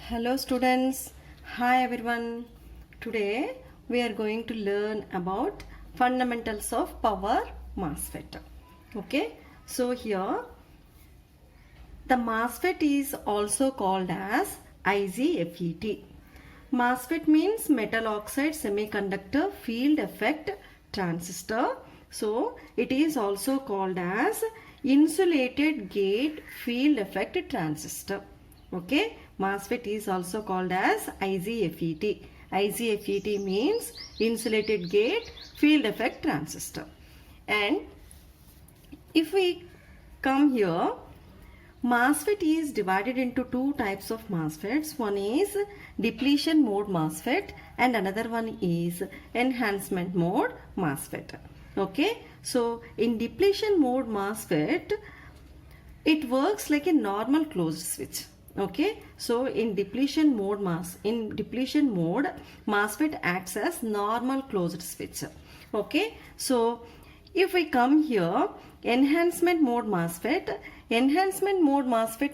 Hello students, hi everyone. Today we are going to learn about fundamentals of power MOSFET. Okay, so here the MOSFET is also called as IGFET. MOSFET means metal oxide semiconductor field effect transistor. So it is also called as insulated gate field effect transistor. Okay, MOSFET is also called as IGFET. IGFET means insulated gate field effect transistor. And if we come here, MOSFET is divided into two types of MOSFETs. One is depletion mode MOSFET and another one is enhancement mode MOSFET. Okay, so in depletion mode MOSFET, it works like a normal closed switch. Okay, so in depletion mode MOSFET acts as normal closed switch. Okay, so if we come here, enhancement mode MOSFET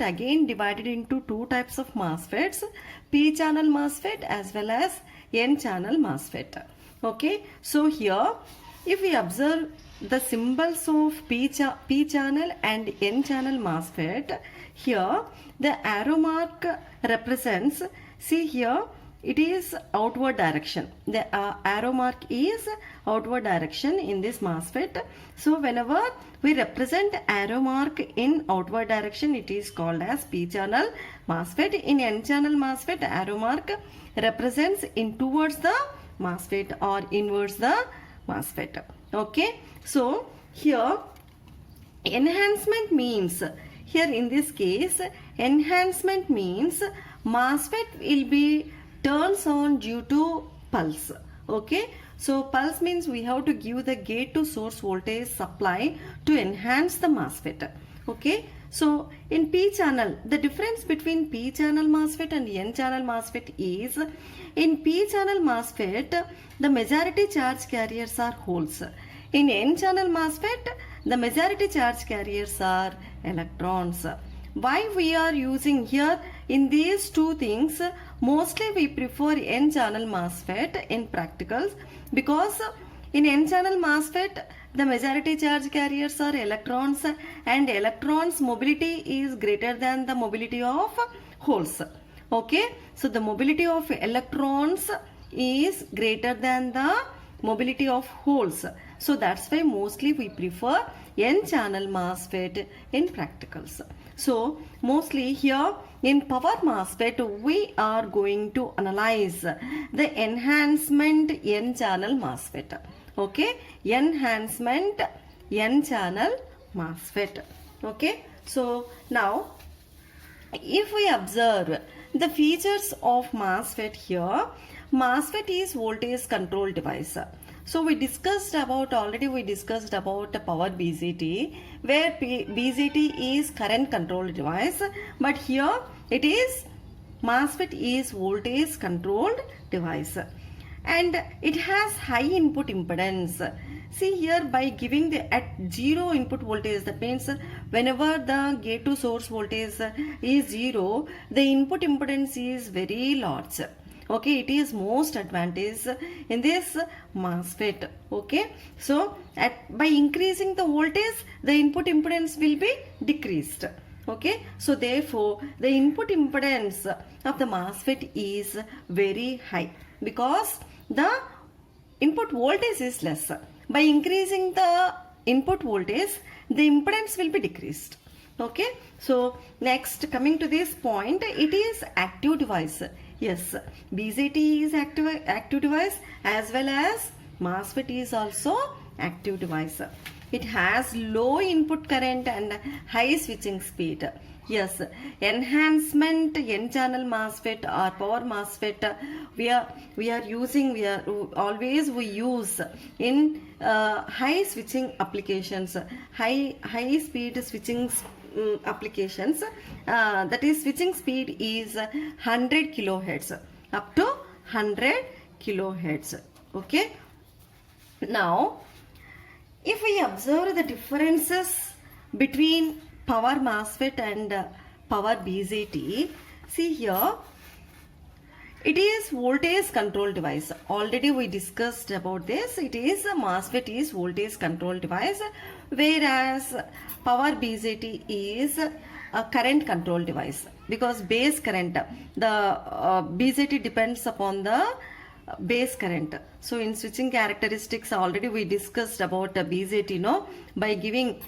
again divided into two types of MOSFETs, P channel MOSFET as well as N channel MOSFET. Okay, so here if we observe the symbols of P channel and N channel MOSFET, here the arrow mark represents, see here, it is outward direction. The arrow mark is outward direction in this MOSFET. So whenever we represent arrow mark in outward direction, it is called as P channel MOSFET. In N channel MOSFET, arrow mark represents in towards the MOSFET or inwards the MOSFET. Okay, so here enhancement means, here in this case enhancement means MOSFET will be turns on due to pulse. Okay, so pulse means we have to give the gate to source voltage supply to enhance the MOSFET. Okay, so in P channel, the difference between P channel MOSFET and N channel MOSFET is, in P channel MOSFET the majority charge carriers are holes. In N channel MOSFET the majority charge carriers are electrons. Why we are using here in these two things, mostly we prefer N channel MOSFET in practicals, because in N channel MOSFET the majority charge carriers are electrons and electrons mobility is greater than the mobility of holes. Okay, so the mobility of electrons is greater than the mobility of holes. So that's why mostly we prefer N channel MOSFET in practicals. So mostly here in power MOSFET we are going to analyze the enhancement N channel MOSFET. Okay, enhancement N channel MOSFET. Okay, so now if we observe the features of MOSFET here, MOSFET is voltage control device. So we discussed about the power BJT, where BJT is current control device, but here it is MOSFET is voltage controlled device and it has high input impedance. See here, by giving the at zero input voltage, that means whenever the gate to source voltage is zero, the input impedance is very large. Okay, it is most advantage in this MOSFET. Okay, so by increasing the voltage, the input impedance will be decreased. Okay, so therefore the input impedance of the MOSFET is very high because the input voltage is less. By increasing the input voltage, the impedance will be decreased. Okay, so next, coming to this point, it is active device. Yes, BJT is active device as well as MOSFET is also active device. It has low input current and high switching speed. Yes, enhancement N channel MOSFET or power MOSFET we use in high switching applications, high speed switching applications, that is switching speed is 100 kilohertz up to 100 kilohertz. Okay, now if we observe the differences between power MOSFET and power BJT, see here It is voltage control device. Already we discussed about this. It is a MOSFET is voltage control device, whereas power BJT is a current control device, because base current, the BJT depends upon the base current. So in switching characteristics already we discussed about BJT, no, by giving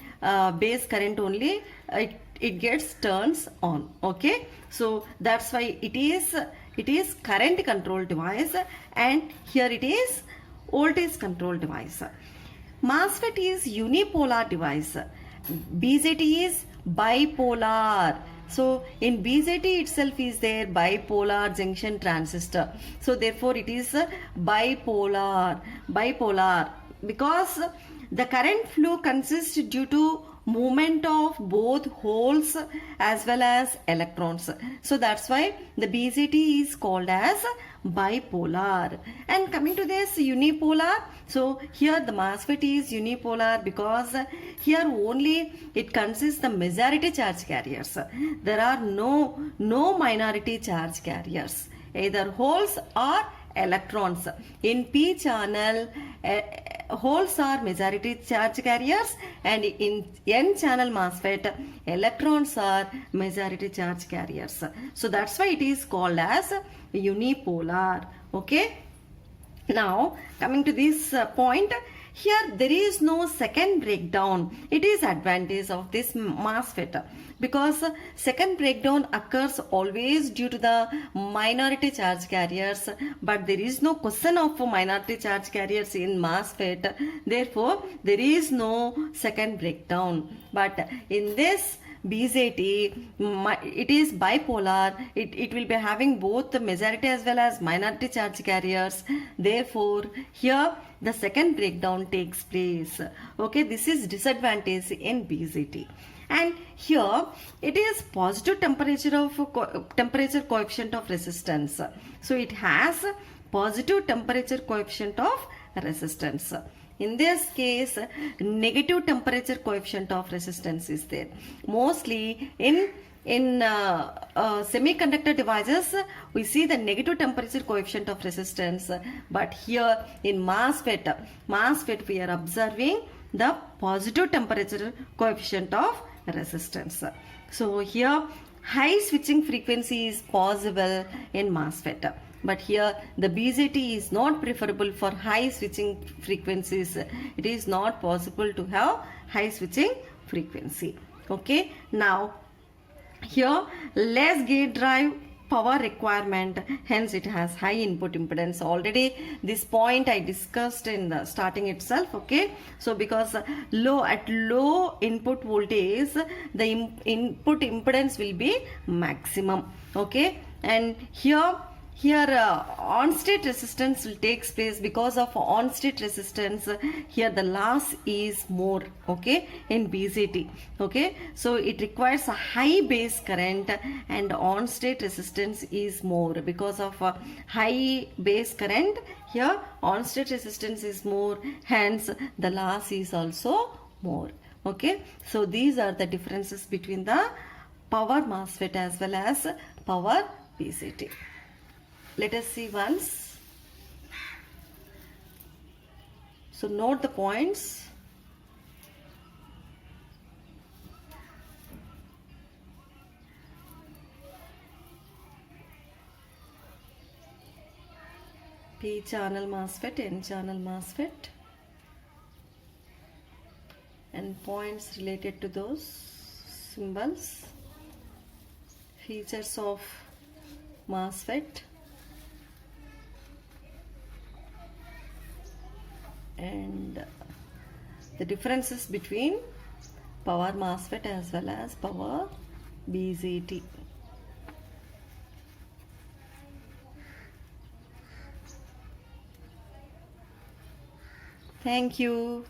base current only it gets turns on. Okay, so that's why it is current control device, and here it is voltage control device. MOSFET is unipolar device. BJT is bipolar. So in BJT itself is there bipolar junction transistor. So therefore it is bipolar because the current flow consists due to movement of both holes as well as electrons. So that's why the BJT is called as bipolar. And coming to this unipolar, so here the MOSFET is unipolar because here only it consists the majority charge carriers. There are no minority charge carriers, either holes or electrons. In P channel, holes are majority charge carriers, and in N channel MOSFET, electrons are majority charge carriers. So that's why it is called as unipolar. Okay, now coming to this point, here there is no second breakdown. It is advantage of this MOSFET, because second breakdown occurs always due to the minority charge carriers, but there is no question of minority charge carriers in MOSFET. Therefore there is no second breakdown. But in this BJT, it is bipolar. It will be having both the majority as well as minority charge carriers. Therefore here the second breakdown takes place. Okay, this is disadvantage in BJT. And here it is positive temperature coefficient of resistance. So it has positive temperature coefficient of resistance. In this case, negative temperature coefficient of resistance is there. Mostly in semiconductor devices, we see the negative temperature coefficient of resistance, but here in MOSFET we are observing the positive temperature coefficient of resistance. So here high switching frequency is possible in MOSFET, but here the BJT is not preferable for high switching frequencies. It is not possible to have high switching frequency. Okay, now here less gate drive power requirement, hence it has high input impedance. Already this point I discussed in the starting itself. Okay, so because at low input voltage the input impedance will be maximum. Okay, and here on-state resistance will takes place. Because of on-state resistance, here the loss is more. Okay, in BJT. Okay, so it requires a high base current and on-state resistance is more. Because of high base current, here on-state resistance is more, hence the loss is also more. Okay, so these are the differences between the power MOSFET as well as power BJT. Let us see once. So note the points. P channel MOSFET, N channel MOSFET, and points related to those symbols. Features of MOSFET and the differences between power MOSFET as well as power BJT. Thank you.